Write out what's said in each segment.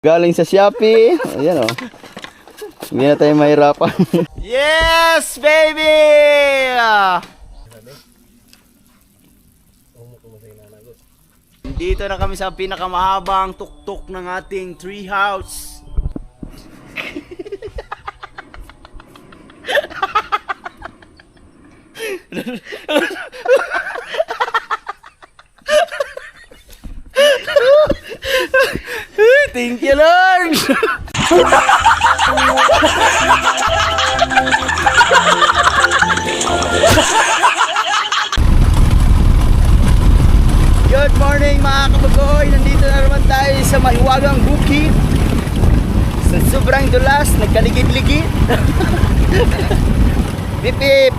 Galing sa Shopee. Ayan o. Hindi na tayo mahirapan. Yes, baby! Dito na kami sa pinakamahabang tuktok ng ating tree house. Thank you, Lord! Good morning mga kabagoy! Nandito na naman tayo sa mahiwagang bukid. Sa sobrang dulas, nagkaligid-ligid. Bip bip!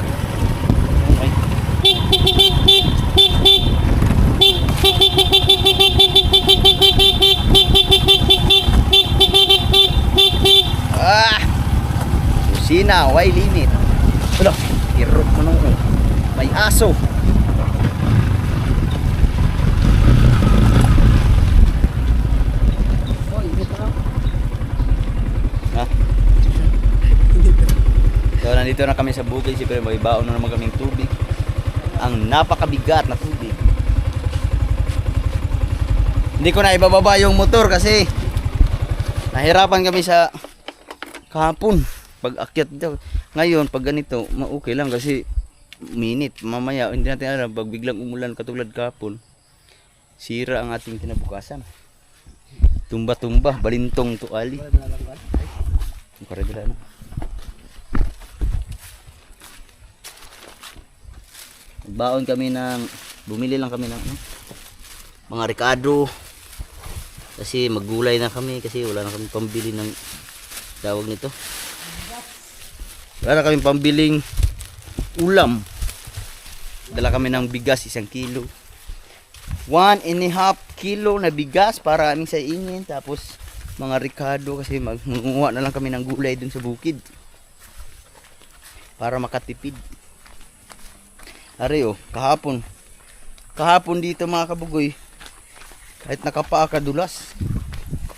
Kusina, way limit. Wala, hirap mo nung may aso. So nandito na kami sa bukid, siyempre may baon na naman kaming tubig. Ang napakabigat na tubig. Hindi ko na ibababa yung motor kasi nahirapan kami sa kahapon pag akyat daw. Ngayon pag ganito, okay lang kasi minute. Mamaya hindi natin alam pag biglang umulan katulad kahapon, sira ang ating kinabukasan. Tumba-tumba, balintong tuali. Karegla na. Baon kami ng, bumili lang kami ng mga Ricardo kasi maggulay na kami kasi wala na kami pambili ng tawag nito, wala na kami pambiling ulam. Dala kami ng bigas 1 kilo, 1.5 kilo na bigas para aming sa inin, tapos mga Ricardo kasi mangunguha na lang kami ng gulay dun sa bukid para makatipid. Ari oh, kahapon dito mga kabugoy, kahit nakapaa kadulas,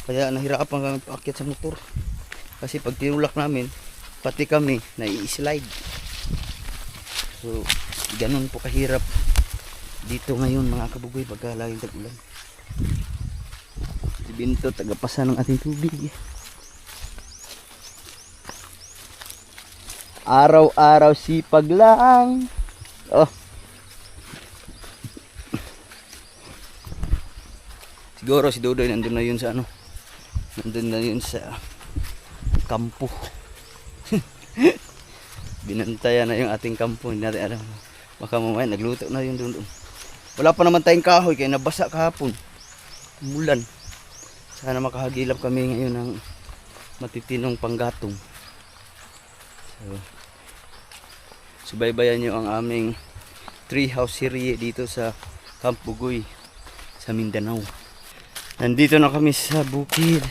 kaya nahirapan kami paakyat sa motor kasi pag tinulak namin pati kami nai-slide. So ganun po kahirap dito ngayon mga kabugoy pagka laging tag-ulan. Si Binto tagapasa ng ating tubig. Araw-araw sipag lang. Oh. Siguro si Dodoy nandun na yun sa ano. Nandun na yun sa kampo. Binantayan na yung ating kampo. Hindi natin alam. Baka mamaya nagluto na yun doon. Wala pa naman tayong kahoy kaya nabasa kahapon. Umulan. Sana makahagilap kami ngayon ng matitinong panggatong. So, subaybayan nyo ang aming tree house series dito sa Camp Bugoy sa Mindanao. Nandito na kami sa bukid,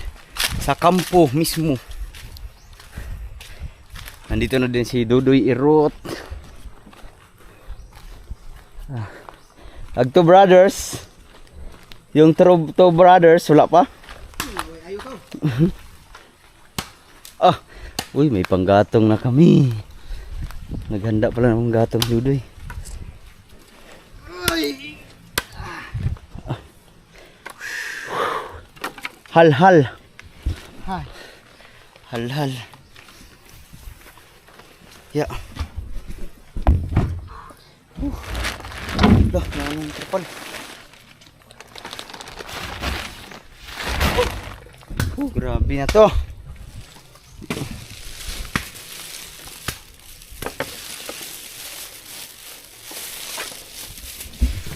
sa kampo mismo. Nandito na din si Dudoy Irot. Agto brothers. Yung to brothers wala pa. Ah, uy, may panggatong na kami. Naghanda pala ng gatong Dudoy. Hal-hal. Hal-hal. Ya. Dah, nanong trapal. Grabe na to.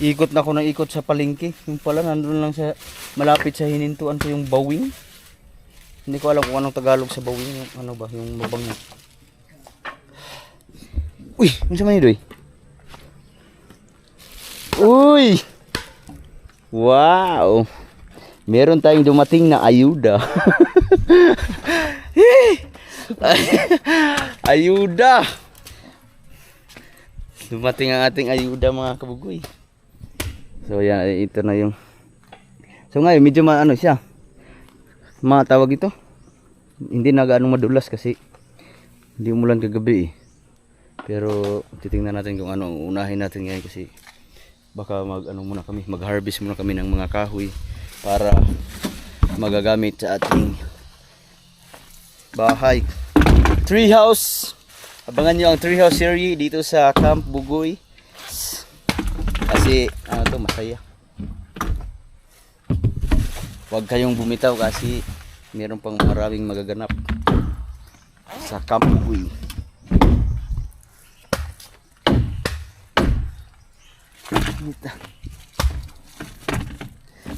Ikot na ako ng ikot sa palengke. Yung pala nandun lang sa malapit sa hinintuan ko yung bawing. Hindi ko alam kung anong Tagalog sa bawing. Yung, ano ba? Yung mabang niya. Uy! Ano sa manidoy? Uy! Wow! Meron tayong dumating na ayuda. Ayuda! Dumating ang ating ayuda mga kabugoy. So yan, ito na yung. So ngayon medyo ano siya. matawag ito. Hindi na gaano madulas kasi hindi umulan kagabi eh. Pero titingnan natin kung ano unahin natin ngayon kasi baka mag-harvest muna kami ng mga kahoy para magagamit sa ating bahay. Treehouse. Abangan nyo ang Treehouse series dito sa Camp Bugoy. Kasi masaya. Huwag kayong bumitaw kasi meron pang maraming magaganap sa Camp Bugoy.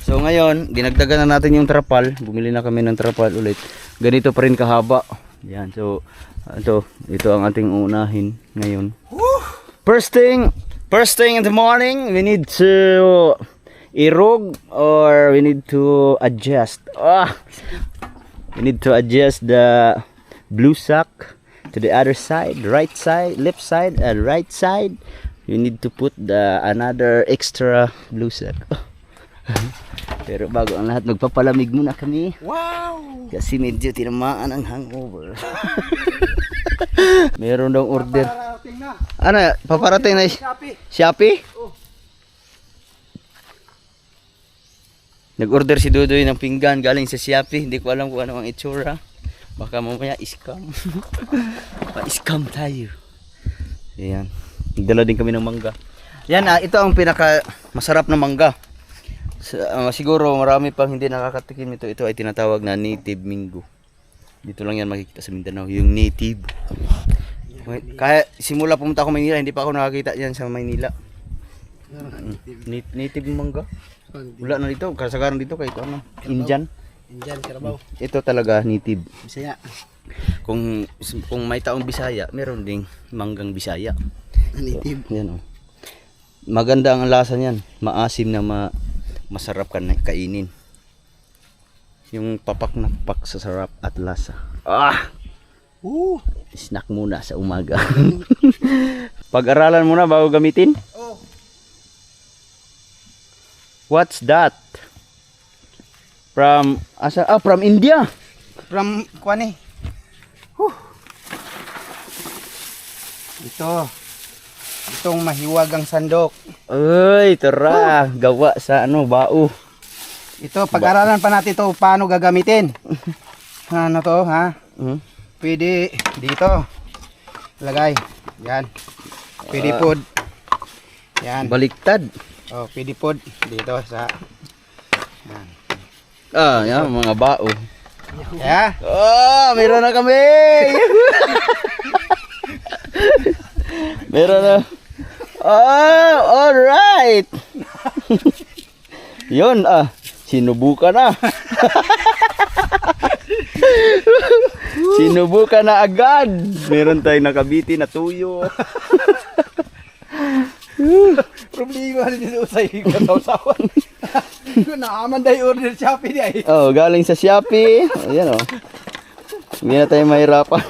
So ngayon, dinagdagan na natin yung trapal. Bumili na kami ng trapal ulit. Ganito pa rin kahaba. Yan, so ito ang ating unahin ngayon. First thing in the morning, we need to irog or we need to adjust. We need to adjust the blue sack to the other side, right side, left side, and right side. You need to put another extra blue sack. Pero bago ang lahat, magpapalamig muna kami. Wow! Kasi medyo tinamaan ang hangover. Meron daw order. Paparating na. Ano? Paparating na Shopee? Oh. Nag-order si Dudoy ng pinggan galing sa Shopee. Hindi ko alam kung ano ang itsura. Baka mamaya scam. Pa-scam tayo. Ayan. Nagdala din kami ng mangga. Yan, ito ang pinaka masarap na mangga. Siguro marami pang hindi nakakatikim ito. Ito ay tinatawag na native mango. Dito lang yan makikita sa Mindanao, yung native. Kaya simula pumunta ako Maynila, hindi pa ako nakakita yan sa Maynila. Native mangga. Wala na dito, kasagaran dito kahit ano. Indian, Carabao. ito talaga native. Bisaya. Kung may taong Bisaya, meron ding manggang Bisaya. Native. So, yan, oh. Maganda ang lasa niyan, maasim na masarap ka na kainin. Yung papak na papak sa sarap at lasa. Snack muna sa umaga. Pag-aralan muna bago gamitin. Oh. What's that? From from India. From Kuan eh. Itong mahiwagang sandok. Uy, tara, gawa sa bao. Ito, pag-aralan pa natin ito paano gagamitin. Ano to, ha? Pwede dito. Lagay. Yan. Pwede pod. Yan. Baliktad. Oh, pwede pod dito sa. Yan. Yan mga bao. Yeah. Meron na kami. Meron na. Alright. Yun, sinubukan na. Sinubukan na agad. Meron tayong nakabiti na tuyo. Problema rin dito sa ikataw-sawan. Naaman dahil order Shopee di ay. Galing sa Shopee. Ayan Hindi na tayo mahirapan.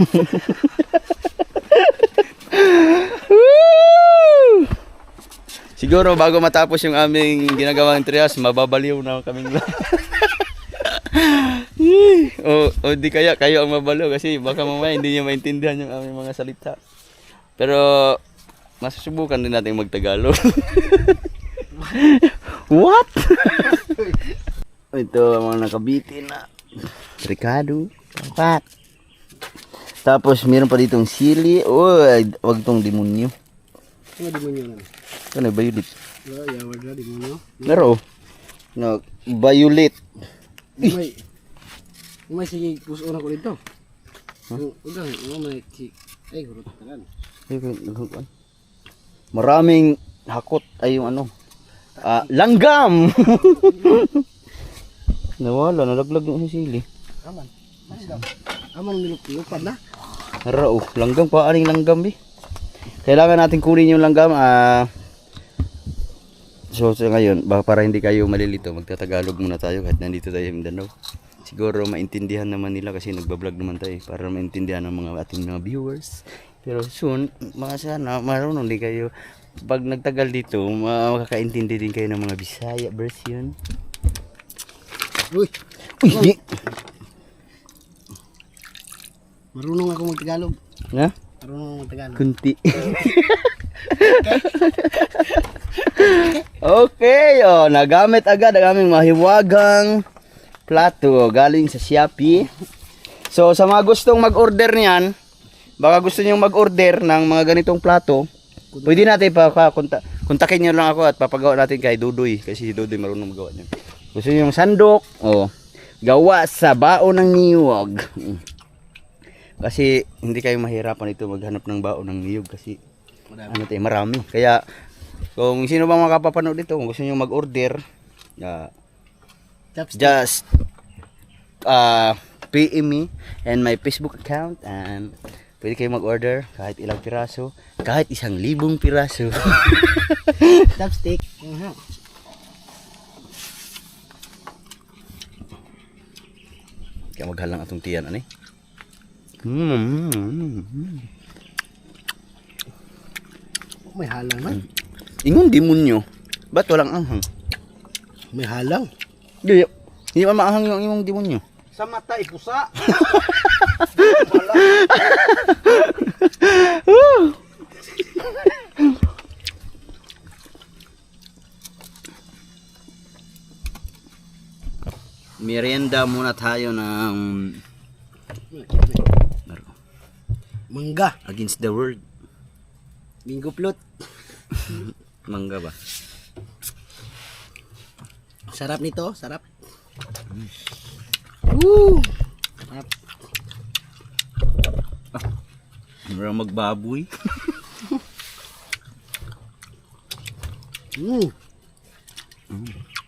Siguro bago matapos yung aming ginagawang trias, mababaliw na kaming lahat. o di kaya kayo ang mabaliw kasi baka mamaya hindi niyo maintindihan yung aming mga salita. Pero masusubukan din natin magtagalog. What? Ito ang mga nakabiti na Ricardo, papat. Tapos meron pa ditong sili. Wag tong demonyo. Ano demonyo na? Ano violet? Yawag na demonyo. Pero violet. Umay sige puso na ko dito. Ugang, umay ay gurot talan. Maraming hakot ay yung langgam. Nawala, nalaglag yung sili. Aman nilupad na. Langgam pa, aning langgam kailangan natin kunin yung langgam. So ngayon, para hindi kayo malilito, magtatagalog muna tayo kahit nandito tayo sa Mindanao. Siguro maintindihan naman nila kasi nagbablog naman tayo para maintindihan ng mga ating mga viewers. Pero soon, sana marunong din kayo. Pag nagtagal dito, makakaintindi din kayo ng mga Bisaya version. Uy, Marunong ako mag-Tagalog. Ha? Marunong ako mag-Tagalog. Kunti. Okay, oh, nagamit agad ang aming mahiwagang plato galing sa Shopee. So sa mga gustong mag-order niyan, baka gusto niyo mag-order ng mga ganitong plato, pwede natin kontakin niyo lang ako at papagawa natin kay Dudoy kasi si Dudoy marunong magawa niyan. Gusto niyo yung sandok, oh, gawa sa baon ng niyog. Kasi hindi kayo mahirapan ito maghanap ng baon ng niyog kasi marami. Kaya kung sino bang makapapanood dito, kung gusto niyo mag-order, just PM me and my Facebook account and pwede kayo mag-order kahit ilang piraso, kahit 1,000 piraso. Chopstick. Kaya maghalang atong tiyan, ani? May halang man. Ingon demonyo. Ba't walang anghang? May halang. Hindi man maanghang yung imong demonyo. Sa mata ipusa. Merienda muna tayo ng Mangga. against the world. Bingo plot. Mangga ba? Sarap nito, sarap. Woo! Sarap. Meron magbaboy.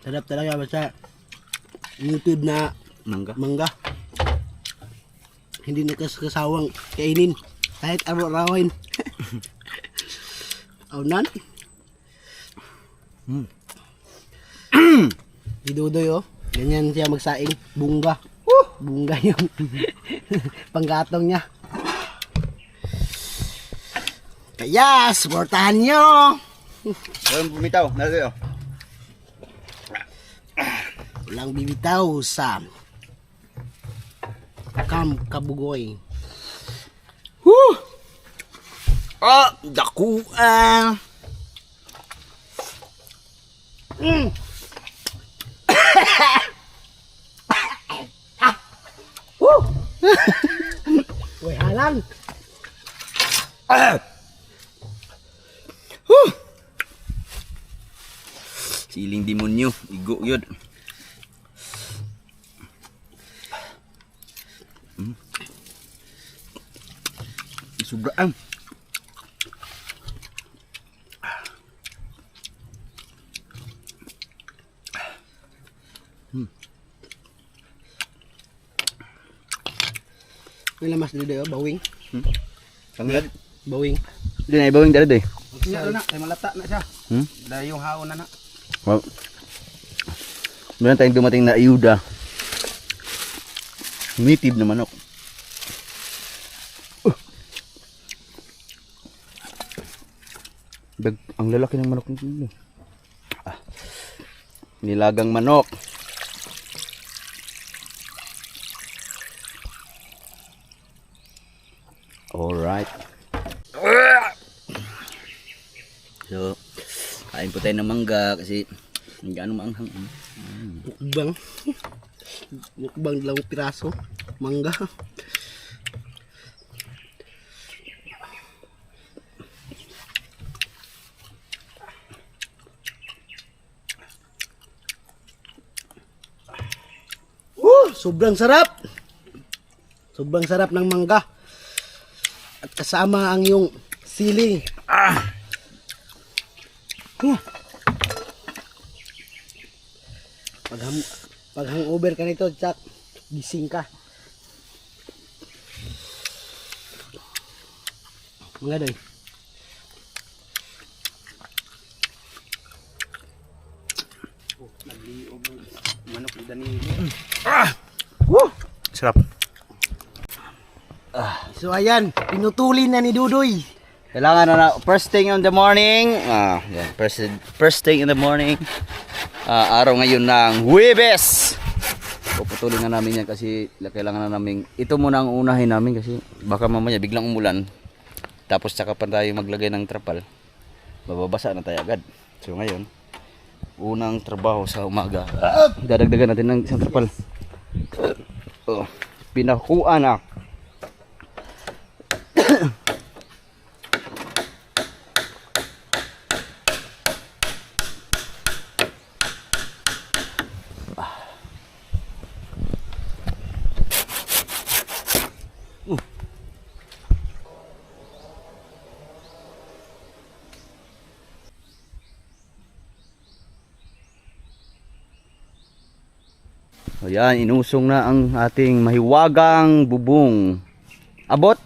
Sarap talaga basta YouTube na Mangga. mangga. Hindi na kasawang kainin. Kahit araw-arawin. Aunan. Didudoy oh. Ganyan siya magsaing. Bunga. Bunga yung panggatong niya. Kaya, supportahan nyo! Walang bumitaw. Nasa oh. Walang bibitaw sa Kabugoy. Woo! Ah, dakuan. Uy, halang! Siling demonyo, igo yun. Sobrang. May lamas dito oh, bawing. Sanggad. Bawing. Hindi na ibawing dala doy. Siya na, ay malata na siya. Dahil yung haon na na. Well, meron tayong dumating na ayuda. Native na manok. Ang lalaki ng manok nito. Nilagang manok. Alright. So, kain po tayo ng mangga kasi hindi gaano maanghang. Mukbang. Mukbang 2 piraso. Mangga. Sobrang sarap. Sobrang sarap ng mangga. At kasama ang yung sili. Pag hangover ka nito, tsak, gising ka. Mga doy. Manok ni Danilo. Sarap. So ayan, pinutulin na ni Dudoy. Kailangan na first thing in the morning. Yeah, first thing in the morning. Araw ngayon ng Huwebes. puputulin na namin yan kasi kailangan na namin, ito muna ang unahin namin kasi baka mamaya biglang umulan. Tapos saka pa tayo maglagay ng trapal. Bababasa na tayo agad. So ngayon, unang trabaho sa umaga. Dadagdagan natin ng isang trapal. Oh, pinakuan na. Ayan, inusong na ang ating mahiwagang bubong. Abot?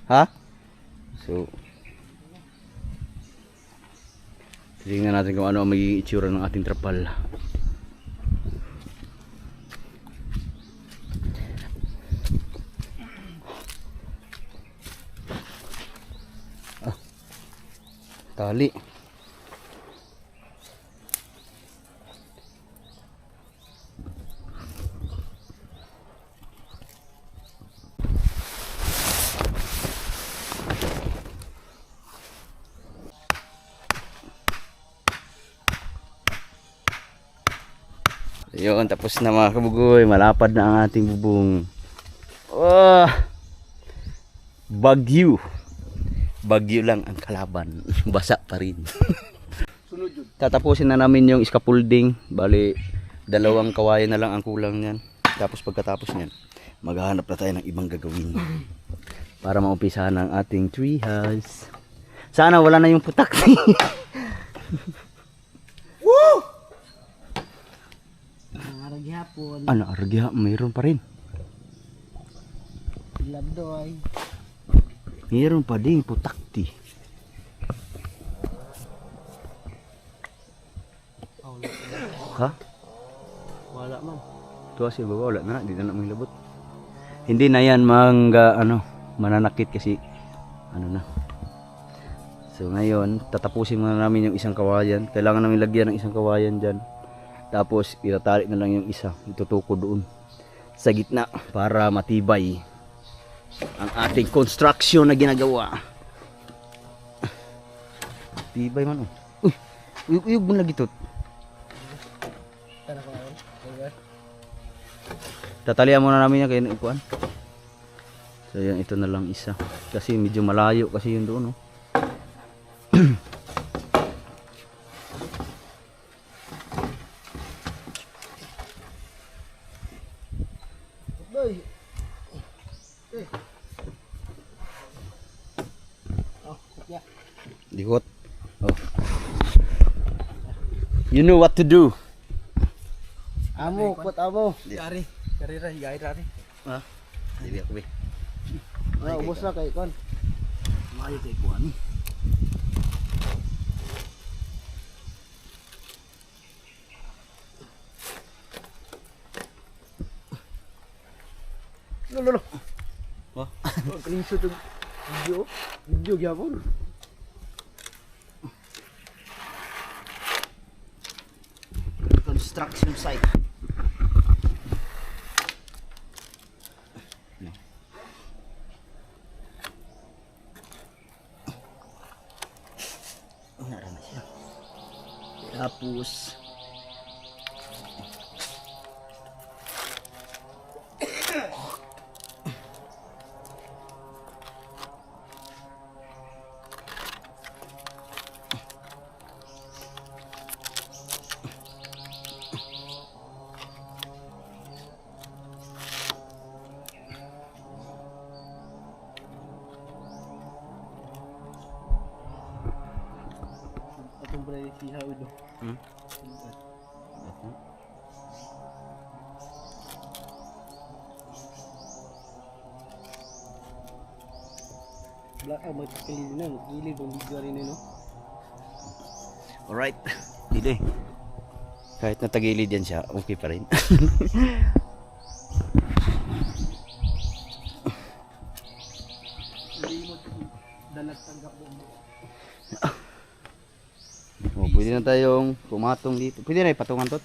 Ha? So, tingnan natin kung ano ang magiging itsura ng ating trapal. Tali. Yun, tapos na mga kabugoy, malapad na ang ating bubong. Oh, bagyo. Bagyo lang ang kalaban. Basa pa rin. Sunod yun. Tatapusin na namin yung scaffolding. Bali, 2 kawayan na lang ang kulang niyan. Tapos pagkatapos niyan, maghahanap na tayo ng ibang gagawin. Para maumpisahan ang ating tree house. Sana wala na yung putak. Woo! Hapon, Ano, aragya, mayroon pa rin. labdoy. Mayroon pa din putakti. Ha? Wala man. Tuwa siya baba, wala na, di na may labot. Hindi na yan mananakit kasi ano na. So ngayon, tatapusin muna namin yung isang kawayan. Kailangan namin lagyan ng isang kawayan dyan. Tapos itatali na lang yung isa, itutuko doon sa gitna para matibay ang ating construction na ginagawa. Tibay man oh. Uyog mo lagi tot. Tara ko lang. Tatalian muna namin yan kaya ikuan. So yan, ito na lang isa. Kasi medyo malayo kasi yun doon oh. Doy. Oh, ya. Dikot. Oh. You know what to do. Amo, kot amo. Yari. Yari ra, higay ra rin. Ha? Hindi ako be. Ah, ubos na kay kon. Mayo kay kuan. Lolo. Oh. Kaling sa ito. Video. Video gyapon. Construction site. Nara na siya. Tapos Atong pala si Hawid. Black ah, magkakilid na. Magkilid kung video rin no. alright. Dili. Kahit natagilid yan siya, okay pa rin. Hindi mo dalag tanggap mo. Oh, pwede na tayong pumatong dito. Pwede na ipatungan tot.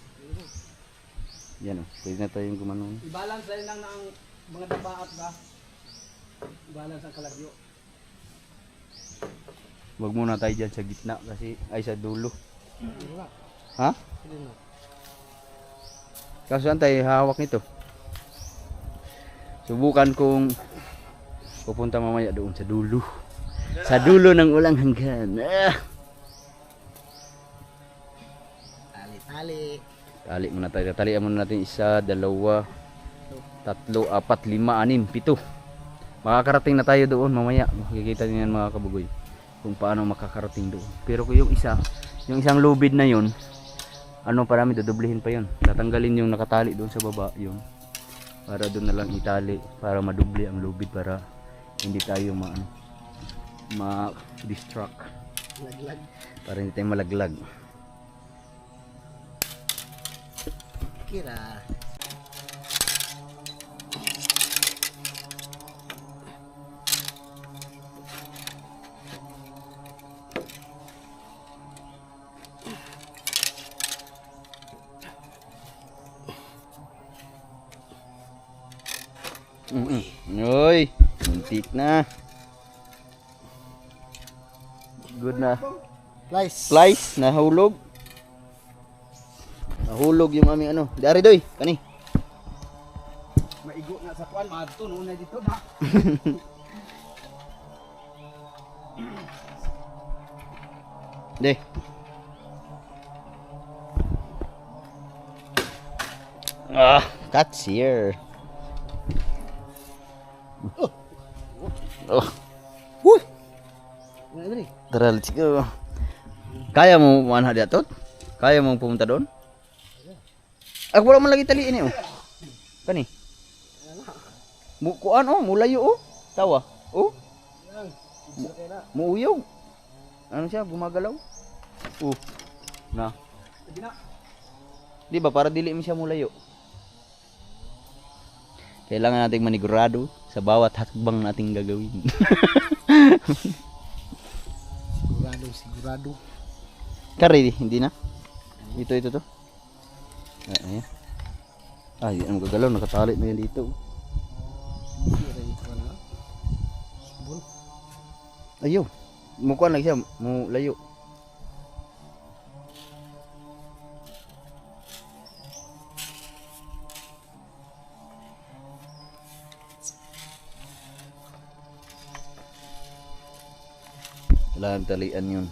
Yan o, pwede na tayong gumanon. I-balance lang ng mga tabaat ba? I-balance ang kalagyo. Wag muna tayo dyan sa gitna kasi ay sa dulo. Hindi ba? Ha? Hindi na. Kaso saan tayo hawak nito? Subukan kong pupunta mamaya doon sa dulo. Sa dulo ng ulang hanggan. Ah! Tali-tali. Tali muna tayo. Talian muna natin 1, 2, 3, 4, 5, 6, 7. Makakarating na tayo doon mamaya. Makikita niyo yan mga kabugoy kung paano makakarating doon. Pero kung yung isang lubid na yun, ano pa namin, dudublihin pa yun. Tatanggalin yung nakatali doon sa baba yun. Para doon na lang itali para madubli ang lubid para hindi tayo ma-distract. Laglag. Para hindi tayo malaglag. Kira. Uy, muntik na. Good na. Slice, nahulog. Nahulog yung aming ano. Dari doy, kani. Maigo na sa kuan, madto no na dito na. De. Cat's here. Oh. Huy. Ano diri? Tara, let's go. Kaya mo manha diatot? Kaya mo pumunta doon? Ako wala man lagi taliin eh. Oh. Kani. Kuan oh, mulayo oh. Tawa. Oh. Muuyog. Ano siya, gumagalaw? Oh. Na. Sige na. Di ba para dili mo siya mulayo? Kailangan nating manigurado sa bawat hakbang nating gagawin. Sigurado. Kari, hindi na. Ito to. Ayan. Ay, hindi na magagalaw. Nakatali na yan dito. Ayaw. Mukuan lang siya. Mulayo. Wala ang talian yun.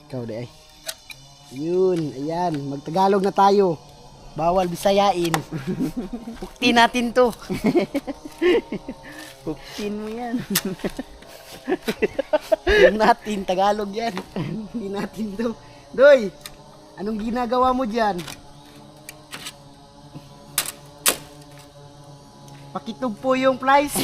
Ikaw di ay. Yun, ayan, magtagalog na tayo. Bawal bisayain. Bukti natin to. Buktin mo yan. Yung natin, Tagalog yan. Bukti natin to. Doy, anong ginagawa mo dyan? Pakitog po yung price.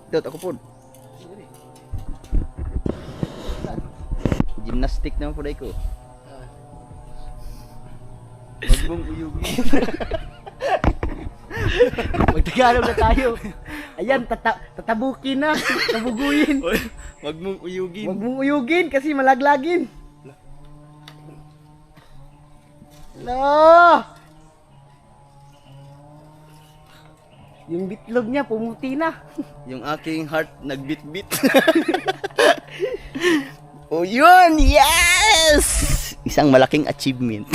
Dot ako po. Gymnastic naman po dahil ko. Wag mong uyugin. Magtagalog na tayo. Ayan, tatabukin na. Tabuguyin. Wag mong uyugin. Huwag mong uyugin kasi malaglagin. No! Yung bitlog niya pumuti na. Yung aking heart nagbit-bit. Oh yun! Yes! Isang malaking achievement.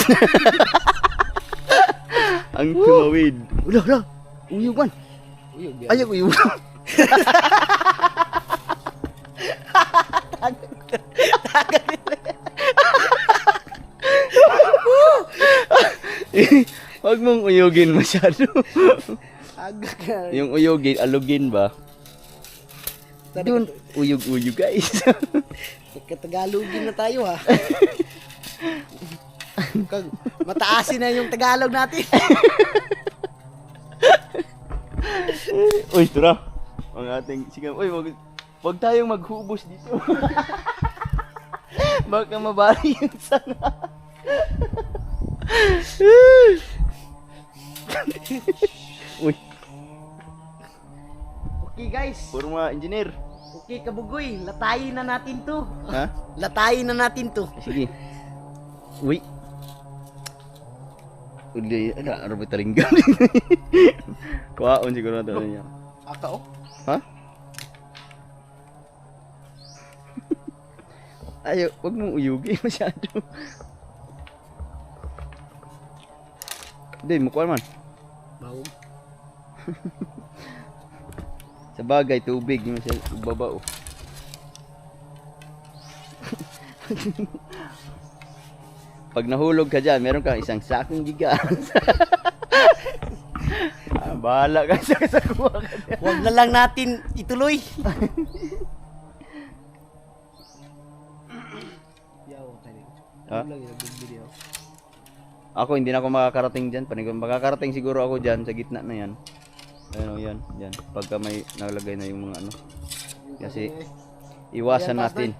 Ang tumawid. Wala. Uyugan. Ayaw uyugan. Huwag mong uyugin masyado. Aga ka. Yung uyugin, alugin ba? Doon, uyug-uyug guys. Nagkatagalogin na tayo ha. Mataasin na yung Tagalog natin. Uy, tara. Ang ating sigaw. Uy, wag tayong maghubos dito. Baka mabali yung sanga. Uy. Okay guys. Puro mga engineer. Okay kabugoy, latayin na natin to. Ha? Latayin na natin to. Sige. Uy. Uli, ano ba taringgan? Kuhaon siguro na ito niya. Aka oh. Ha? Ayo, wag mong uyugi masyado. Hindi, mukha man. Bawog. Sa bagay, tubig yung siya baba oh. Pag nahulog ka dyan, meron kang isang sakong gigas. Bahala ka sa kuha ka dyan. Huwag na lang natin ituloy. Ha? Ako hindi na ako makakarating dyan. Makakarating siguro ako dyan sa gitna na yan. Ano yan, yan. Pagka may nalagay na yung mga ano. Kasi iwasan natin.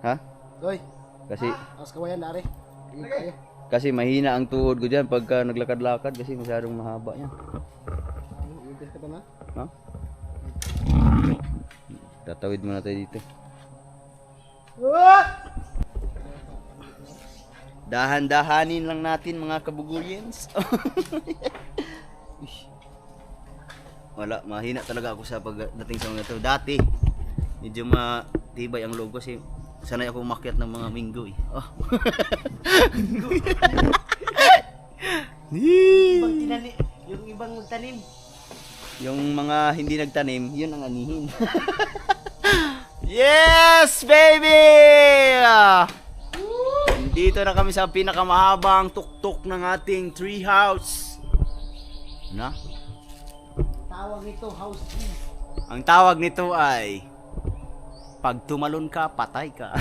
Ha? Doy, Kasi as kawayan na are. kasi mahina ang tuhod ko dyan pagka naglakad-lakad kasi masyadong mahaba yan. Ha? Tatawid muna tayo dito. Dahan-dahanin lang natin mga kabuguyens. Wala, mahina talaga ako sa pagdating sa mga ito. Dati, medyo matibay ang loob kasi sanay ako umakyat ng mga minggo eh. Oh. Ibang tinani, yung ibang magtanim. Yung mga hindi nagtanim, yun ang anihin. Yes, baby! Dito na kami sa pinakamahabang tuktok ng ating tree house. Na? Tawag nito house tree. Ang tawag nito ay pag tumalon ka, patay ka.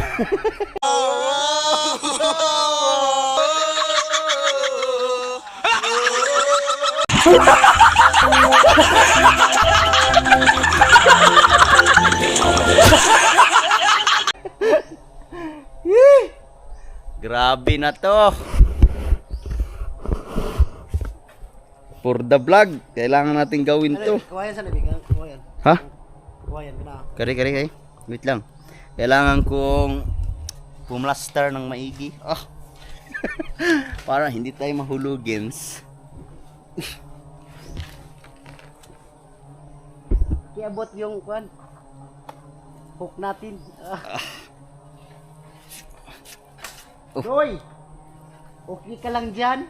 Grabe na to. For the vlog, kailangan natin gawin to. Kawayan sa labig, kawayan. Ha? Kawayan ka na. Kari. Wait lang. Kailangan kong pumlaster ng maigi. Ah. Para hindi tayo mahulugins. Kiabot yung kwan. Hook natin. Oh. Roy! Okay ka lang dyan?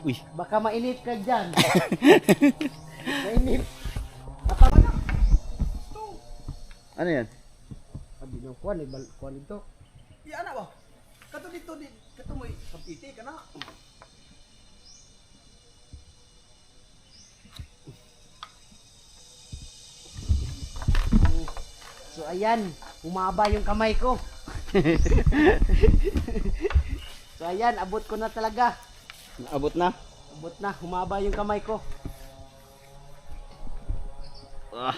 Uy. Baka mainit ka dyan. Mainit. Apa na? Ano yan? Sabi ng kwan, kwan ito. Di ana ba? Kato dito kato mo kapiti ka na. So ayan, umaba yung kamay ko. So ayan, abot ko na talaga. Abot na? Abot na, humaba yung kamay ko. Ah.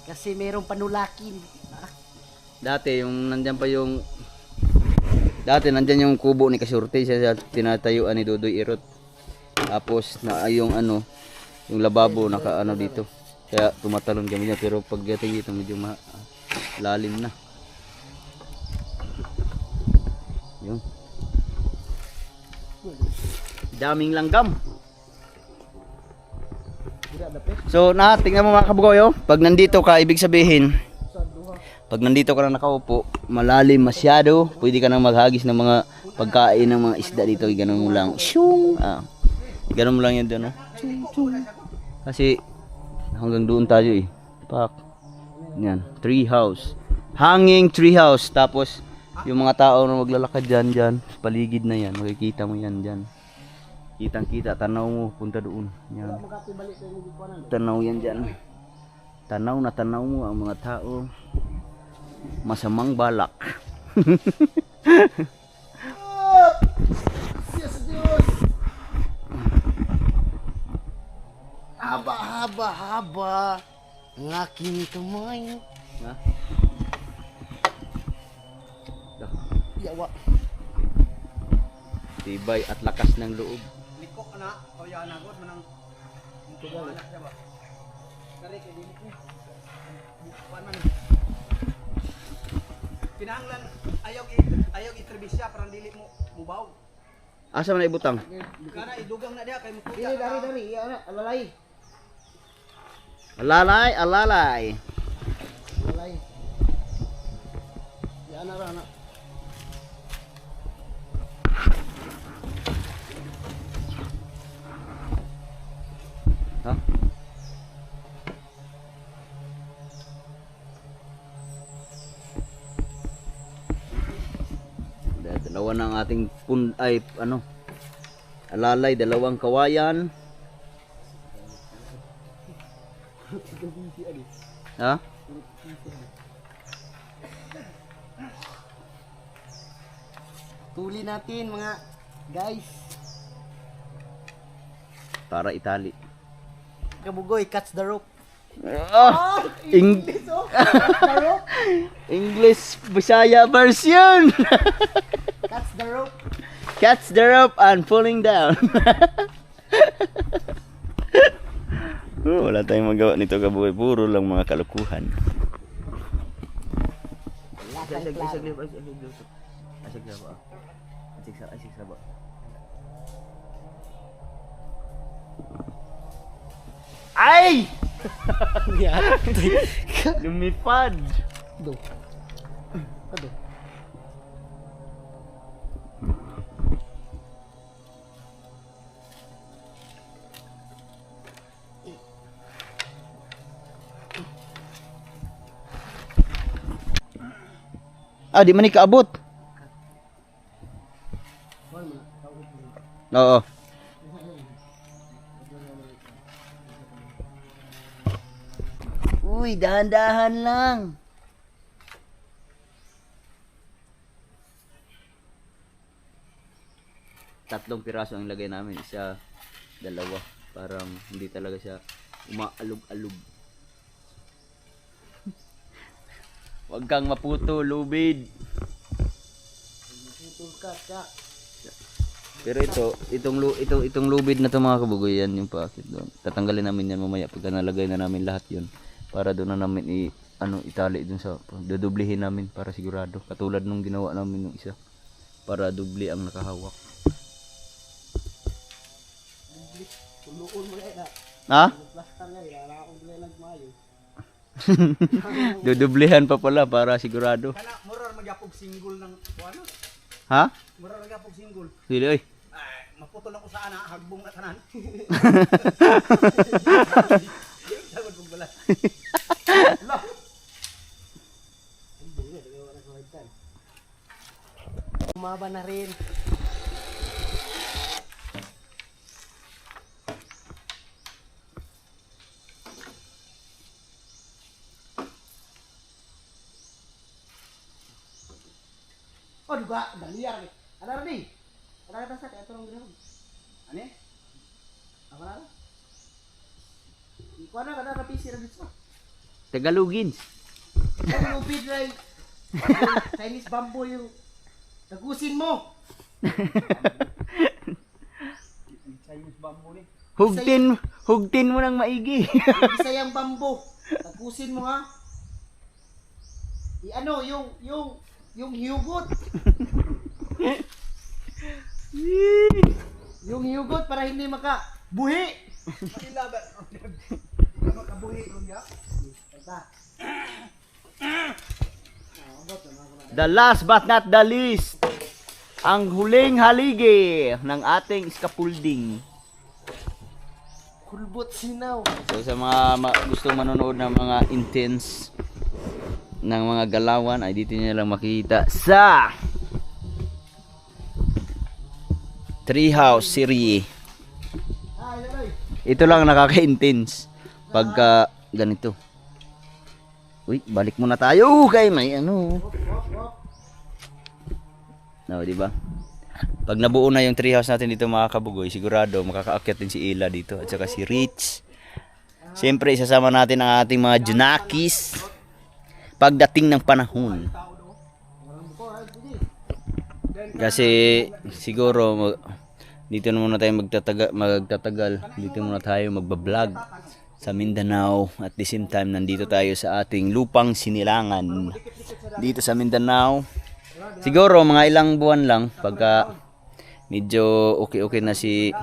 Kasi mayroong panulakin. Dati yung nandiyan pa yung nandiyan yung kubo ni Kasurte sa tinatayuan ni Dudoy Irot. Tapos na yung ano, yung lababo naka ano dito. Kaya tumatalon kami niya pero pagdating dito medyo lalim na. Yun. Daming langgam. So tingnan mo mga kabugoyo, pag nandito ka ibig sabihin pag nandito ka na nakaupo, malalim masyado, pwede ka nang maghagis ng mga pagkain ng mga isda dito, ganun mo lang. Shung! Ganun mo lang yan doon, no? Kasi hanggang doon tayo eh. Pak. Yan, tree house. Hanging tree house. Tapos yung mga tao na maglalakad dyan, paligid na yan, makikita mo yan dyan. Kitang-kita, tanaw mo, punta doon. Yan. Tanaw yan dyan. Tanaw na tanaw mo ang mga tao. Masamang balak. Haba ang aking kamay. Ha? Yawa. Tibay at lakas ng loob. Liko ka na. O yan agos manang anak siya ba? Kare kay dili ko. Bukan man. Kinahanglan ayaw i-service siya para dili mo mubaw. Asa man ibutang? Kana idugang na diha kay mo. Dili dari ana alalay. Alalay, alalay. Alalay. Ya ana ra ana. Ha? Dalawa na ang ating alalay, dalawang kawayan. Ha? Tuli natin mga guys. Para itali. Kabugoy, catch the rope. Ah! English Bisaya version. Catch the rope. Catch the rope and pulling down. Wala tayong magawa nito kabuhay. Puro lang mga kalukuhan. Ay! Lumipad. Do. Kado. Di man ni kaabot. Oo. Uy, dahan-dahan lang. Tatlong piraso ang ilagay namin, isa, dalawa. Parang hindi talaga siya umaalog-alog. Huwag kang maputo, lubid. Pero itong lubid na to mga kabugoy, yan yung paakit doon. Tatanggalin namin yan mamaya pagka nalagay na namin lahat yun. Para doon na namin itali doon sa, dudublihin namin para sigurado. Katulad nung ginawa namin nung isa. Para dubli ang nakahawak. Ha? Dudublihan pa pala para sigurado. Kana mura magyapog single ng ano? Ha? Mura magyapog single. Dili oy. Ay, maputol ako sa ana, hagbong na tanan. Sagod kong balas. Allah. Umaba na rin. Oh, diba? Daliar nih. Ada nih. Ada kata saya tolong gini. Ani? Apa nara? Ikuan na kada PC ra dito. Tagalogin. Ang lupid ray. Chinese bamboo yung tagusin mo. Chinese bamboo ni. Hugtin mo ng maigi. Bisayang bamboo. Tagusin mo ha. Ano yung hugot. Yung hugot para hindi makabuhi. Mailaban. Makabuhi ron ya. The last but not the least, ang huling haligi ng ating scaffolding. Kulbot sinaw. So sa mga gustong manonood ng mga intense ng mga galawan ay dito nyo lang makikita sa Treehouse series. Ito lang nakaka-intense pagka ganito. Uy, balik muna tayo kay may ano. No, di ba? Pag nabuo na yung treehouse natin dito mga kabugoy, sigurado makakaakyat din si Ila dito at saka si Rich. Siyempre isasama natin ang ating mga Junakis pagdating ng panahon. Kasi siguro dito na muna tayo magtatagal. Dito muna tayo magbablog sa Mindanao. At the same time, nandito tayo sa ating lupang sinilangan. Dito sa Mindanao. Siguro mga ilang buwan lang pagka medyo okay na si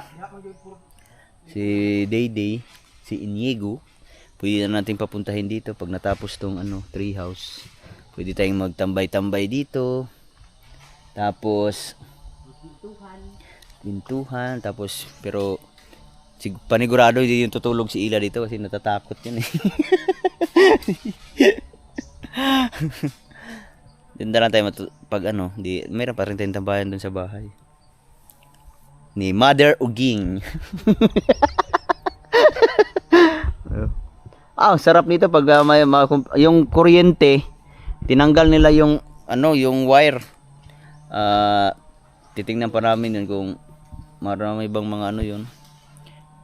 Dayday, si Inigo. Pwede na natin papuntahin dito pag natapos tong tree house. Pwede tayong magtambay-tambay dito. Tapos bintuhan, tapos pero panigurado hindi yung tutulog si Ila dito kasi natatakot yun eh. Doon na lang tayo pag di mayroon pa rin tayong tambayan doon sa bahay ni Mother Uging. Sarap nito pag yung kuryente tinanggal nila yung yung wire. Titingnan pa namin yun kung marami bang mga yun.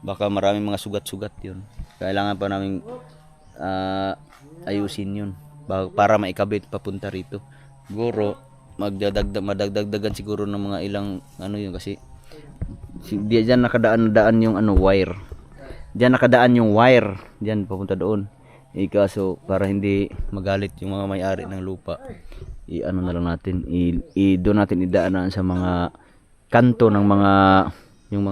Baka maraming mga sugat-sugat yun. Kailangan pa namin ayusin yun para maikabit papunta rito. Siguro madagdagan siguro ng mga ilang yun kasi diyan nakadaan yung wire. Diyan nakadaan yung wire. Diyan papunta doon. Kaso para hindi magalit yung mga may-ari ng lupa, na lang natin doon natin idaanan sa mga kanto ng mga yung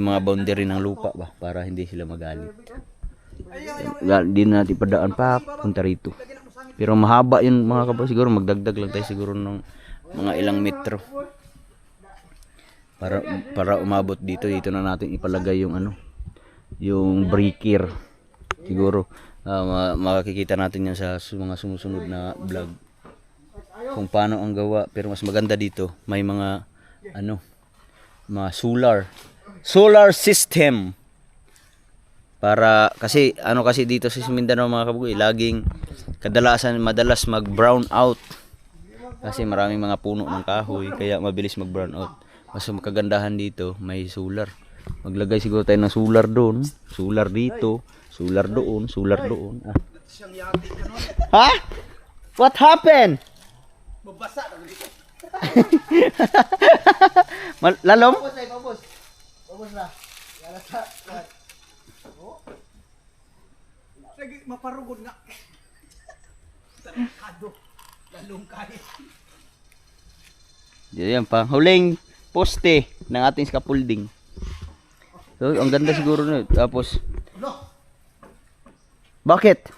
mga boundary ng lupa ba para hindi sila magalit. Di na natin padaan pa punta rito. Pero mahaba yun mga kabaw, siguro magdagdag lang tayo siguro ng mga ilang metro. Para umabot dito na natin ipalagay yung yung breaker. Siguro makikita natin yan sa mga sumusunod na vlog kung paano ang gawa. Pero mas maganda dito may mga mga solar system para kasi kasi dito sa Mindanao mga kabugoy laging madalas mag brown out kasi maraming mga puno ng kahoy kaya mabilis mag brown out. Mas makagandahan dito may solar. Maglagay siguro tayo ng solar doon, solar dito, solar doon, solar doon. Ha? What happened? Babasa na dito. Lalom? Babos na. Lagi maparugod nga. Tarado. Lalong kayo. Yan pa. Huling poste ng ating scaffolding. So, ang ganda siguro nun. Tapos, bakit?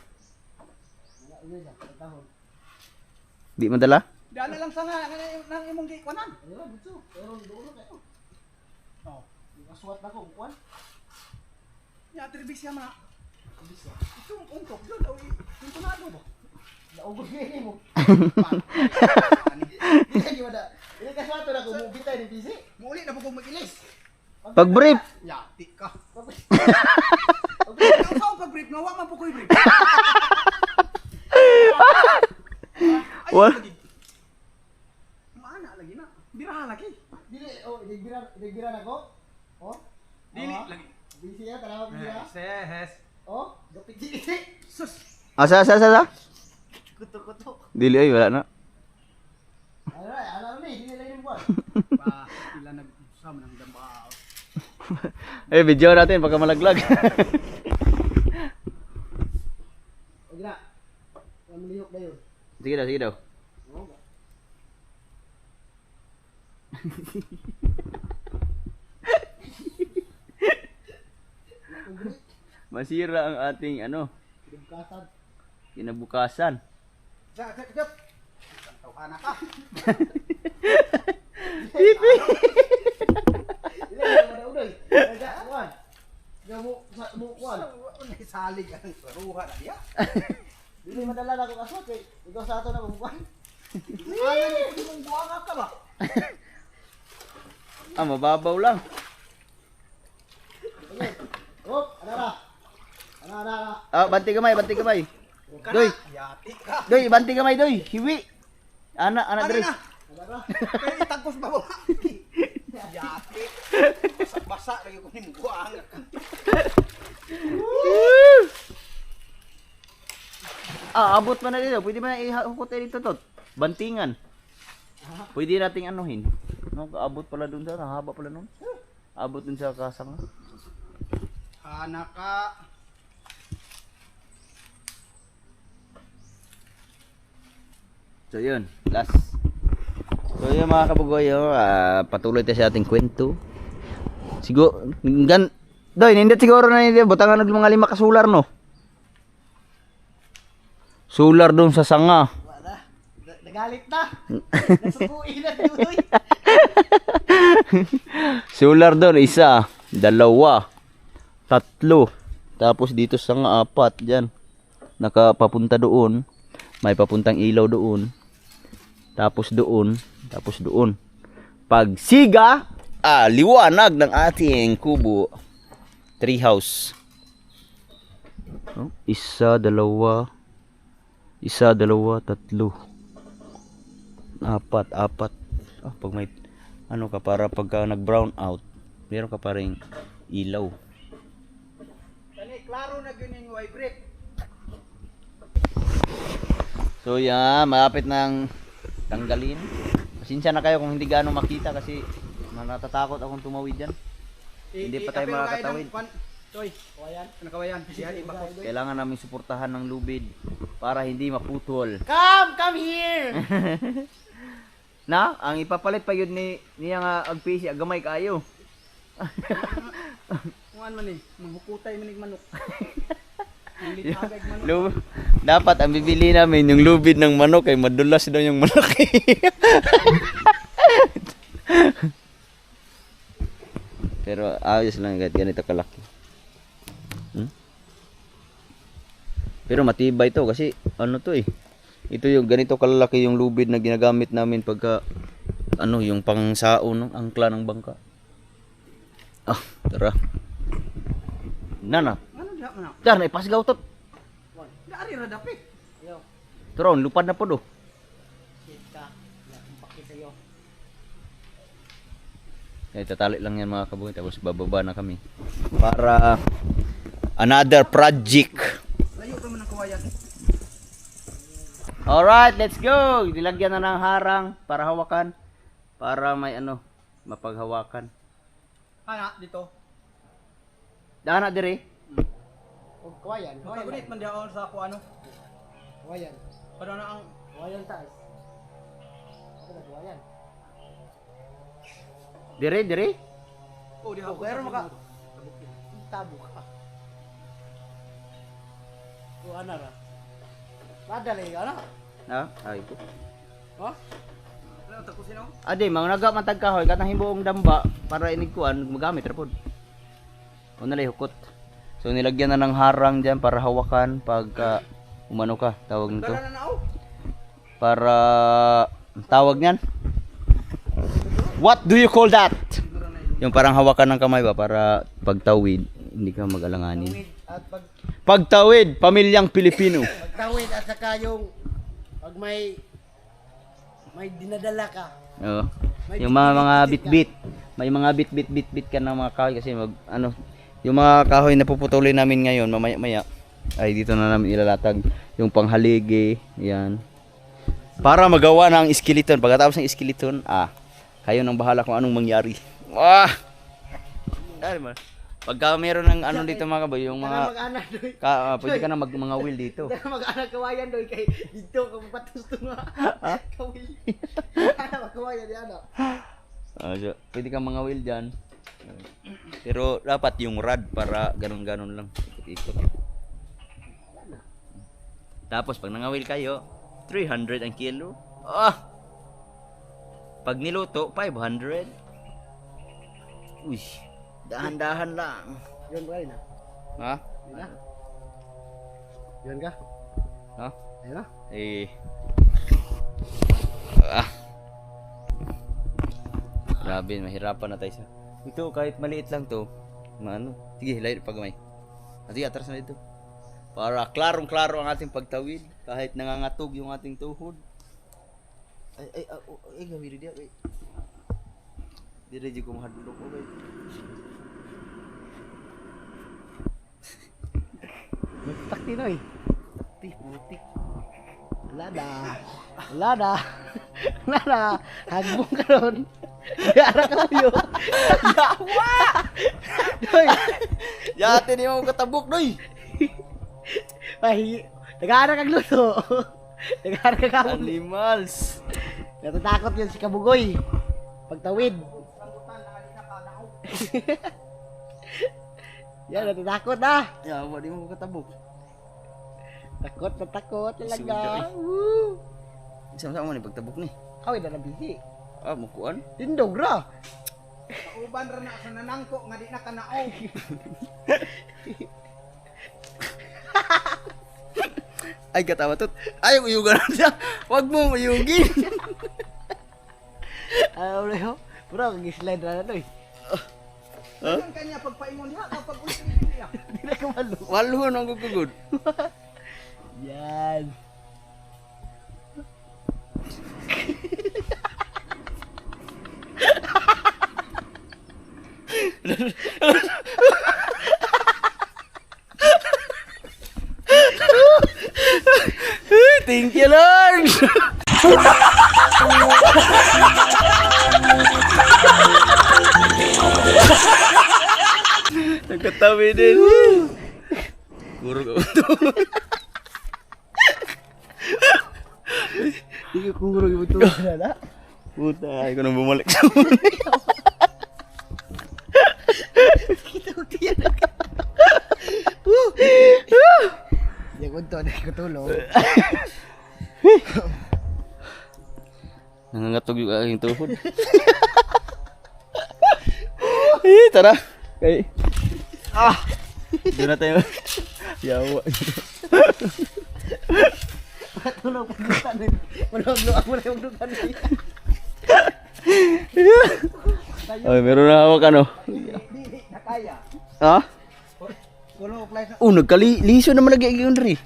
Di madala? Daan na lang sa nga nang imong gikwanan. Ayun, butso. Pero doon kayo. Oh, nakasuwat na ko, kuan. Ya terbisya man. Ito ang untok doon daw tunado ba? Naugod gini mo. Hindi wala. Ini kasuwat na ko mo bitay ni busy. Muli na pugong mag-ilis. Pag brief. Yati ka. Ang sao pag brief nga wa man pukoy brief. What? Maana lagi na. Birahan lagi. Dili nagbira na ko. Oh. Dili lagi. Busy ya, tanawa busy ya. Ses. Oh, gapit dili. Sus. Asa. Kuto. Dili ay wala na. Ano ni, dili lang buwan. Pa sila nagsama ng damba. Video natin baka malaglag. Huwag na. Malihok na yun. Sige daw. Masira ang ating kinabukasan. Jap. Tawhana ka. Pipi. Dili na uday. Daga kuan. Gamu kuan. Salig ang ruha na diya. Dili madala na ko kasot kay ikaw sa ato na kuan. Ano ni mong buanga ka ba? Mababaw lang. Oh, ana. Banti kamay. Doy. Yati ka. Doy, banti kamay doy. Hiwi. Ana dre. Kaya itagpos ba mo? Yati. Basa lagi ko ni buanga ka. Abot pa na dito. Pwede ba na ihukot dito tot? Bantingan. Pwede nating anuhin. No, abot pala dun sa haba pala nun. Abot dun sa kasang. Hana ka. So yun, last. So yun mga kabugoyo, patuloy tayo sa ating kwento. Siguro, Doy, hindi siguro na hindi, butangan ng mga 5 ka solar no? Solar doon sa sanga. Wala. Nagalit na. Nasukuin na tuloy. Solar doon, 1, 2, 3. Tapos dito sanga 4 dyan. Nakapapunta doon. May papuntang ilaw doon. Tapos doon. Tapos doon. Pag siga, liwanag ng ating kubo. Tree house. Oh, 1, 2, 1, 2, 3, 4. 4. Pag may ano ka para pagka nag-brown out, meron ka pa ring ilaw. Kani klaro na gyud yung vibrate. So yan, malapit nang tanggalin. Pasensya na kayo kung hindi gaano makita kasi natatakot akong tumawid dyan. Hindi pa tayo makakatawid. Toy, kawayan. Ano kawayan? Yan, ibakot. Kailangan namin suportahan ng lubid para hindi maputol. Come here. Na, ang ipapalit pa yun niya nga agpisi, agamay kayo. Kung ano man eh, manghukutay manig manok. Ang litagay manok. Dapat ang bibili namin yung lubid ng manok ay madulas daw yung manok. Pero ayos lang ganito kalaki. Pero matibay to kasi ano to eh. Ito yung ganito kalalaki yung lubid na ginagamit namin pagka ano yung pangsaon ng angkla ng bangka. Tara. Nana. Ano diha man? Dar, ipasgaw to. Dari ra dapit. Yo, Turon, lupad na po do. shit ka. Pakita sa'yo. Tatali lang yan mga kabuhay tapos bababa na kami. Para another project. Layo pa man ang kawayan. Alright, let's go! Nilagyan na ng harang para hawakan. Para may mapaghawakan. Ana dito. Dana dire. Huwag kawayan. Ulit man diha sa ako ano. Kawayan. Para na ang Kawayan taas. Ako na kawayan. Dire. diha. Pero tabo ka. O ano ra? Madali ano? Ay ko. Oh? Ano tapusin ako? Ade, mga naga matag kahoy katang himbuong damba para inigkuan magamit ra pod. O nalay hukot. So nilagyan na ng harang diyan para hawakan pagka umano ka, tawag nito. Dala na ako. Para tawag niyan. What do you call that? Yung parang hawakan ng kamay ba para pagtawid hindi ka mag-alanganin. At Pagtawid, pamilyang Pilipino. pagtawid at saka yung pag may dinadala ka. Oo. Yung mga bitbit. May mga bitbit ka ng mga kahoy kasi yung mga kahoy na puputulin namin ngayon mamaya-maya ay dito na namin ilalatag yung panghaligi, yan. Para magawa ng skeleton. Pagkatapos ng skeleton, kayo nang bahala kung anong mangyari. Dali mo. Pagka meron ng dito mga kaboy, yung mga Mag-anak doy. pwede ka na mga wheel dito. Mag-anak kawayan doy kay dito ka patus to nga. Kawil. Ano kawayan di ano? So, pwede ka mga wheel diyan. Pero dapat yung rod para ganun-ganun lang. Ikot. Tapos pag nangawil kayo, 300 ang kilo. Pag niluto, 500. Uy, dahan-dahan lang. Yun ba rin Ha? Yun na. Yun ka? Ha? Ayun na. Grabe, mahirapan na tayo sa. Ito kahit maliit lang to. Sige, layo pag may. Sige, atras na dito. Para klarong-klaro ang ating pagtawid kahit nangangatog yung ating tuhod. Gawin dia. Dire ko mahadlok ko bay. Takti noy. Takti putik. Wala na. Hagbong ka ron. Ara kayo. Yawa! Doy. Yate ni mo katabok, doy. Ay, nag-aaral kang luto. Nag-aaral ka kapon. Animals. Natatakot yun si Kabugoy. Pagtawid. Yan, natatakot na. Yawa di mo katabok. Takot na takot talaga. Suda, Woo! Sama-sama ni pagtabok ni. Away na nabisi. Ah, mukuan. Tindog ra. Uban ra na sa nanangko nga di na kanao. Ay, katawa tot. Ay, uyugan na siya. Huwag mo uyugin. Ano na yun? Pura, mag-slide na na doy. Ang kanya pagpaingon diha kapag ulit niya. Hindi na kumalo. Waluhon ang gugugod. Yan. Thank you, Lord. Nagkatabi din. Kurog ako to. Hindi ko kurog yung ito na. Puta, ayaw ko nang bumalik sa muna. Hindi ko ito, hindi ko tulong. Nangangatog yung aking tuhod. Tara. Kay. Doon na tayo. Yawa. Tulong pa dutan eh. Malawag-luwag mo na yung dutan eh. Ay, meron na hawak ano. Dili na kaya. Ha? Kuno play sa Nagkaliso naman lagi yun rin.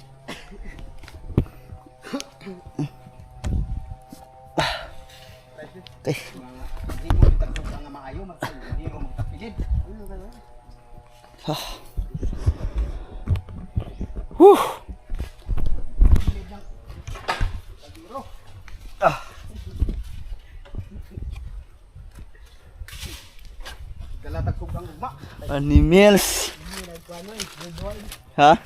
Okay. di mo tagtog nga maayo magtag di mo magtapilid. Galatag kog ang ugma. Animals. Ha?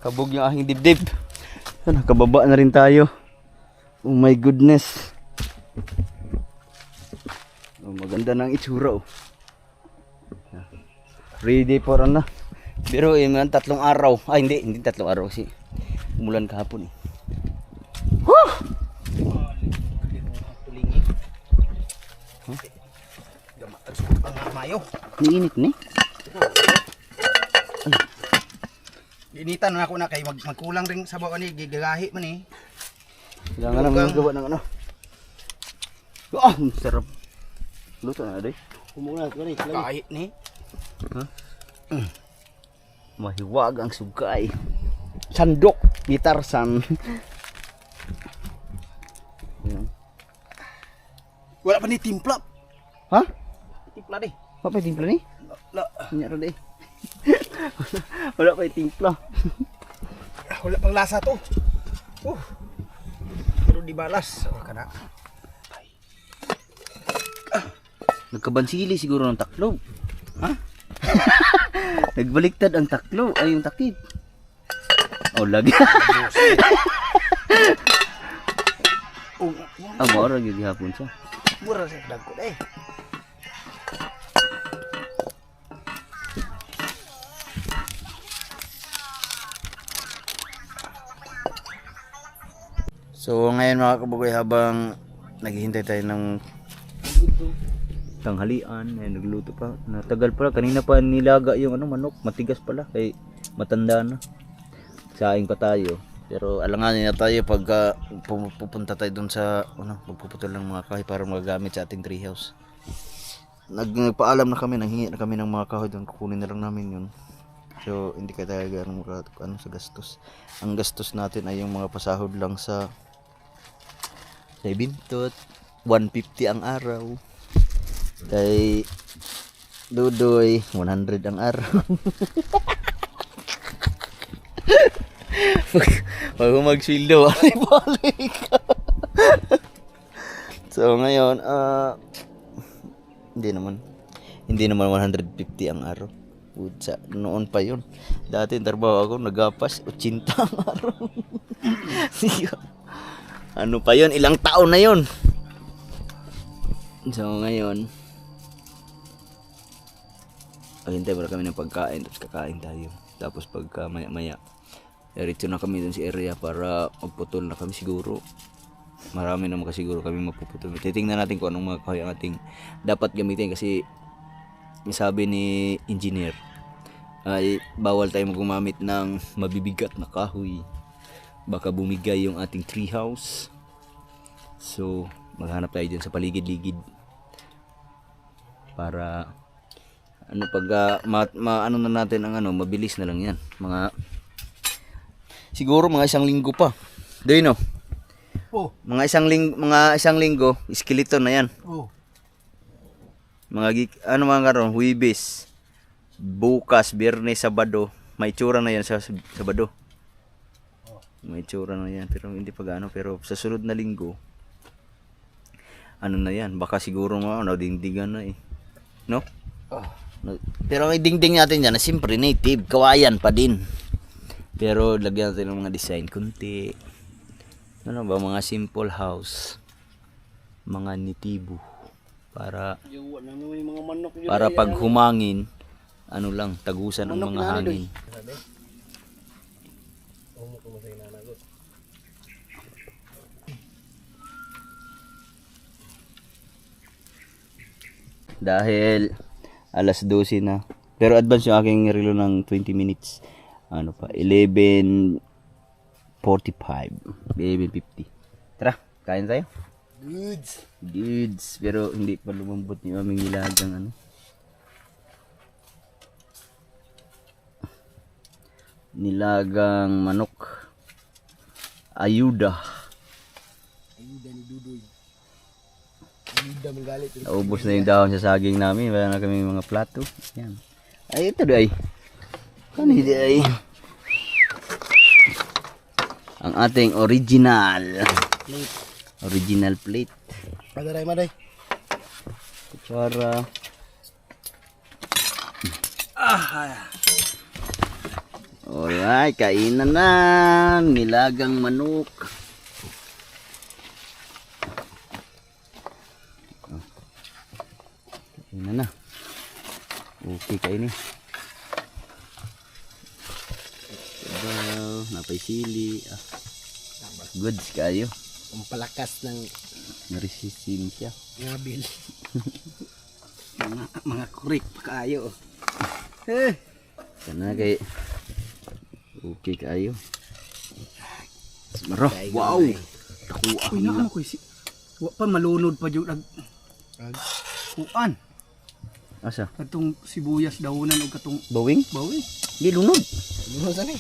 Kabog yung aking dibdib. Nakababa na rin tayo. Oh my goodness. Oh, maganda ng itsura oh. Ready for ano. Pero yung 3 araw. Ay hindi 3 araw kasi umulan kahapon. Tulingi. Gamatag kog ang maayo. Niinit ni. Initan na ako na kay magkulang ring sa bawa ni gigagahi man eh. Kailangan naman gawa ng ano. Ang sarap. Luto na day. Kumuna ko rin. Kahit ni. Mahiwag ang sugay. Sandok. Gitarsan. Yan. Wala pa ni timpla. Ha? Timpla di. Apa yung timpla ni? La, Nyaro day. Wala pa yung timpla. wala pang lasa to. Pero di balas. Kana. Nagkabansili siguro ng taklob. Ha? Nagbaliktad ang taklo. Ay yung takip. Oh, lagi. Ang maura yung gihapon siya. Mura sa dagko eh. So ngayon mga kabugoy, habang naghihintay tayo ng tanghalian, ay nagluto pa. Natagal pala, kanina pa nilaga yung manok, matigas pala kay matanda na. Saing pa tayo. Pero alanganin na tayo pag pupunta tayo dun sa magpuputol ng mga kahoy para magagamit sa ating treehouse. Nagpaalam na kami, nanghingi na kami ng mga kahoy doon, kukunin na lang namin yun. So hindi ka tayo sa gastos. Ang gastos natin ay yung mga pasahod lang sa bintot. 150 ang araw. Kay Dudoy 100 ang araw. Pag mag-sweldo ay balik. So ngayon, hindi naman 150 ang araw. Putsa, noon pa yun. Dati trabaho ako, nagapas, 80 ang araw. Ano pa yun, ilang taon na yun. So ngayon, hintay para kami ng pagkain, tapos kakain tayo. Tapos pagka maya-maya, diretso na kami dun sa area para magputol na kami siguro. Marami naman kasi siguro kami mapuputol. Titingnan natin kung anong mga kahoy ang ating dapat gamitin kasi sabi ni engineer ay bawal tayo gumamit ng mabibigat na kahoy. Baka bumigay yung ating tree house. So, maghanap tayo dyan sa paligid-ligid para ano na natin ang mabilis na lang yan. Siguro mga isang linggo pa. Do you know? Oh. Mga isang linggo, skeleton na yan. Oh. Mga karon, Huwebes, bukas, Biyernes, Sabado, may tsura na yan sa Sabado. May tsura na yan, pero hindi pa gaano. Pero sa sunod na linggo, ano na yan, baka siguro dingdigan na eh. No? Pero ang dingding natin yan, siyempre native, kawayan pa din. Pero lagyan natin ng mga design kunti. Ano ba, mga simple house, mga nitibo, para pag humangin, tagusan ang mga hangin. Dahil alas 12 na, pero advance yung aking relo ng 20 minutes. 11:45, 11:50. Tara, kain tayo. Goods. Pero hindi pa lumambot yung aming nilagang nilagang manok. Ayuda ni Dudoy. Ayuda magalit. Naubos na yung dahon sa saging namin. Wala na kami mga plato. Yan. Ay, ito doy. Ano ay? Ang ating original plate. Maday. Para alright, kainan na. Nilagang manok. Kainan na. Okay, kainin. Napay sili. Goods kayo. Ang palakas ng resistensya. ngabil. Mga kurik pa kayo. Sana kay okay kayo. Maro. Wow. Uy, na ko wa pa malunod pa jud kuan. Asa? Katong sibuyas dahonan o katong Bawing? Di lunod. Ano sa ni?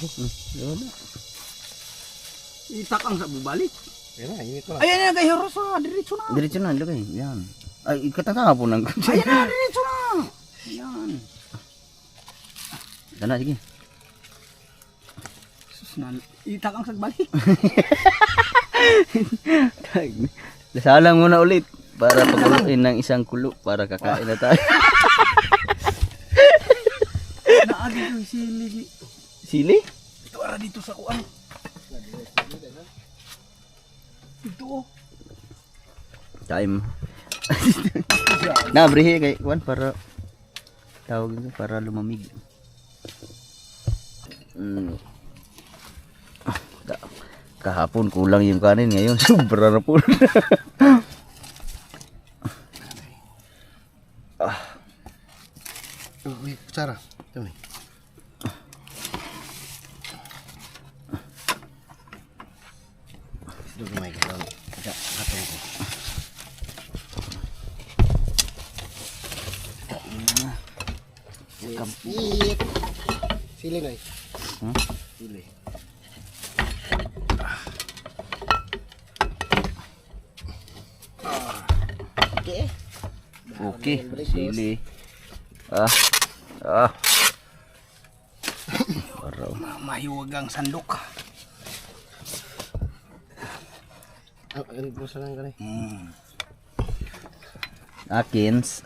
Itakang sa bubalik. Init ko lang. Ayan na kay Rosa, diretso na. Diretso na lagay. Yan. Ay, katatapon lang. Ayan na, diretso na. Ayan. Sana sige. Susnan, itakang sa balik. Lasalang muna ulit para pagkuluin ng isang kulo para kakain na tayo. Naagi ko sili. Sili? Ito ara dito sa kuan. Ito oh. Time. Na, brihe kay Juan para tawag nito para lumamig. Kahapon kulang yung kanin, ngayon sobra na po. Uy, kutsara. Ito ni. Ito kumay ka daw. Katong ko. Kampit. Sili na eh. Sili. Okay, sili. Paraw. Mahiwagang sandok. Ano po sa lang kanay? Akins,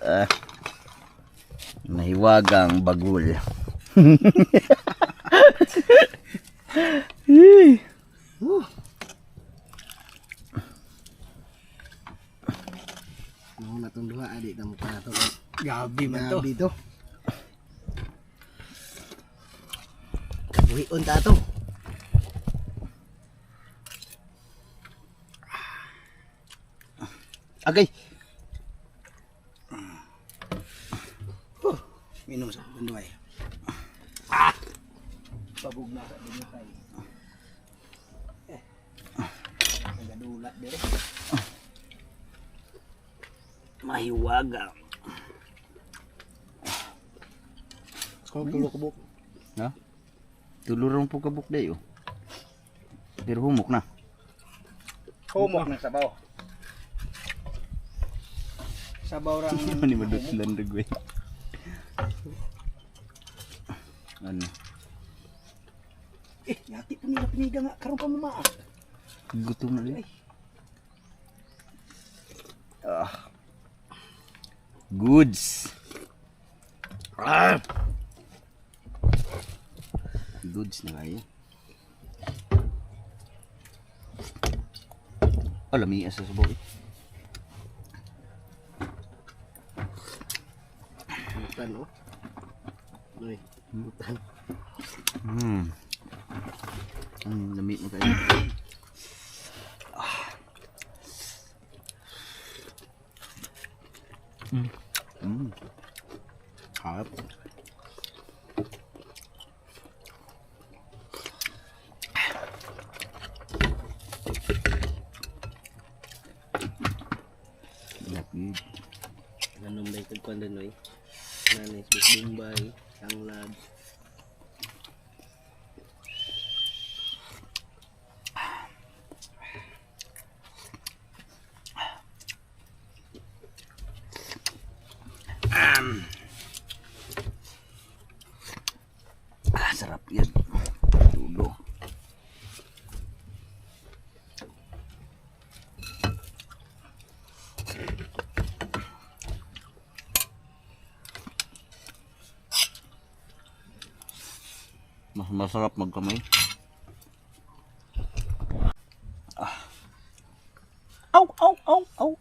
nahiwagang bagul. Ano na itong duha, adi na mo pa na ito. Gabi man to. Gabi to. Kabuhion ta to. Agay. Minum sa bunduay. Pabog na sa dinyo tayo. Nagadulat dire. Mahiwagang. Kung tulo kubok. Ha? Tulurong po kabuk dayo. Pero humok na. Humok ng sabaw. Sabaw ra ang Hindi madutlan dagway. Ano? Yati pa nila piniga nga. Karoon pa mamaa. Gutom na din. Goods. Goods na kayo. Lami sa subaw eh. Butan o. Uy, butan. Lami mo kayo. Harap. Lapid. Anong may tagpuan din oy. Nanis, Bumbay, Tanglad. Sarap yan. Tulo. Mas masarap magkamay. Au, au, au, au.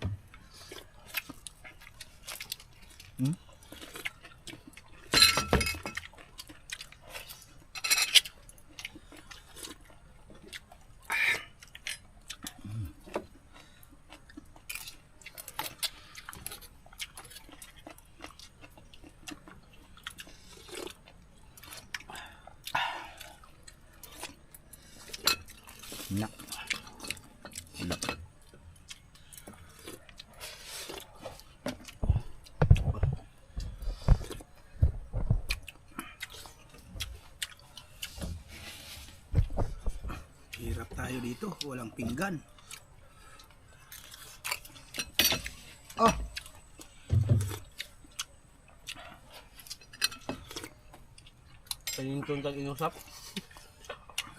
Nak. Nak. Hirap tayo dito, walang pinggan. Oh. Panintong tag inusap.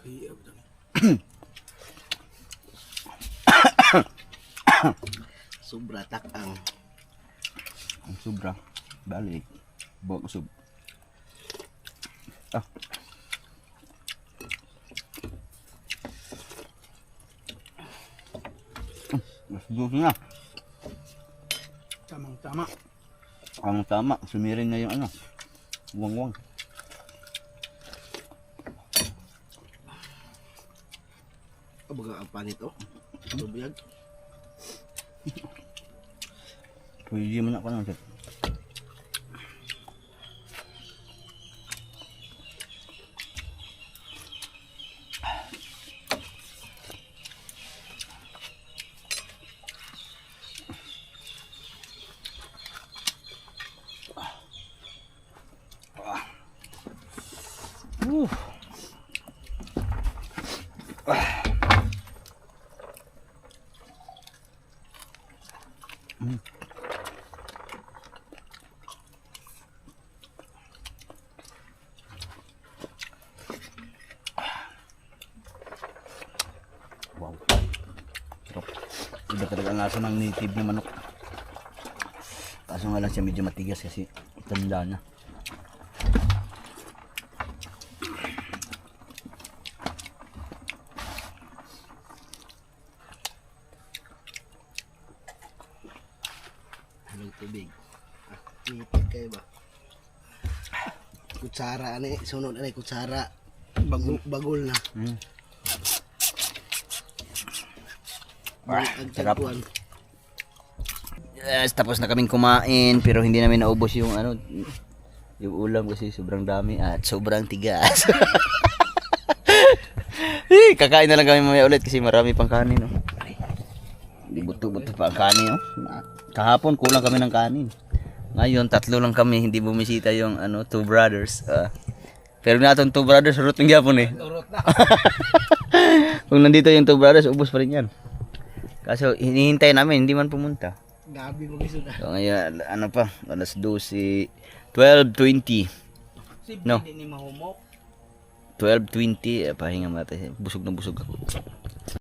Iya, Sobra takang. Ang sobra. Balik. Bawa ko sub. Mas gusto na. tamang-tama. Ang tama. Sumirin na yung ano. Wang-wang. Abaga ang panit o. Tubiyag. Pwede mo na ko lang. Wow. Sarap. Iba talaga ang lasa ng native na manok. Kaso nga lang siya medyo matigas kasi tanda na. Anong tubig? Nipid kayo ba? Kutsara, ano eh, sunod na kutsara. Bagol na. Sarap. Yes, tapos na kaming kumain pero hindi namin naubos yung yung ulam kasi sobrang dami at sobrang tigas. Kakain na lang kami mamaya ulit kasi marami pang kanin. Oh. Hindi buto-buto pa ang kanin. Oh. Kahapon kulang kami ng kanin. Ngayon 3 lang kami, hindi bumisita yung two brothers. Pero natong two brothers urot ng gyapon eh. Urot na. Kung nandito yung two brothers, ubos pa rin yan. Kaso hinihintay namin, hindi man pumunta. Gabi mo gusto na. So ngayon, pa, alas 12, 12:20. No. Hindi ni mahumok. 12:20, pahinga mata. Busog na busog ako.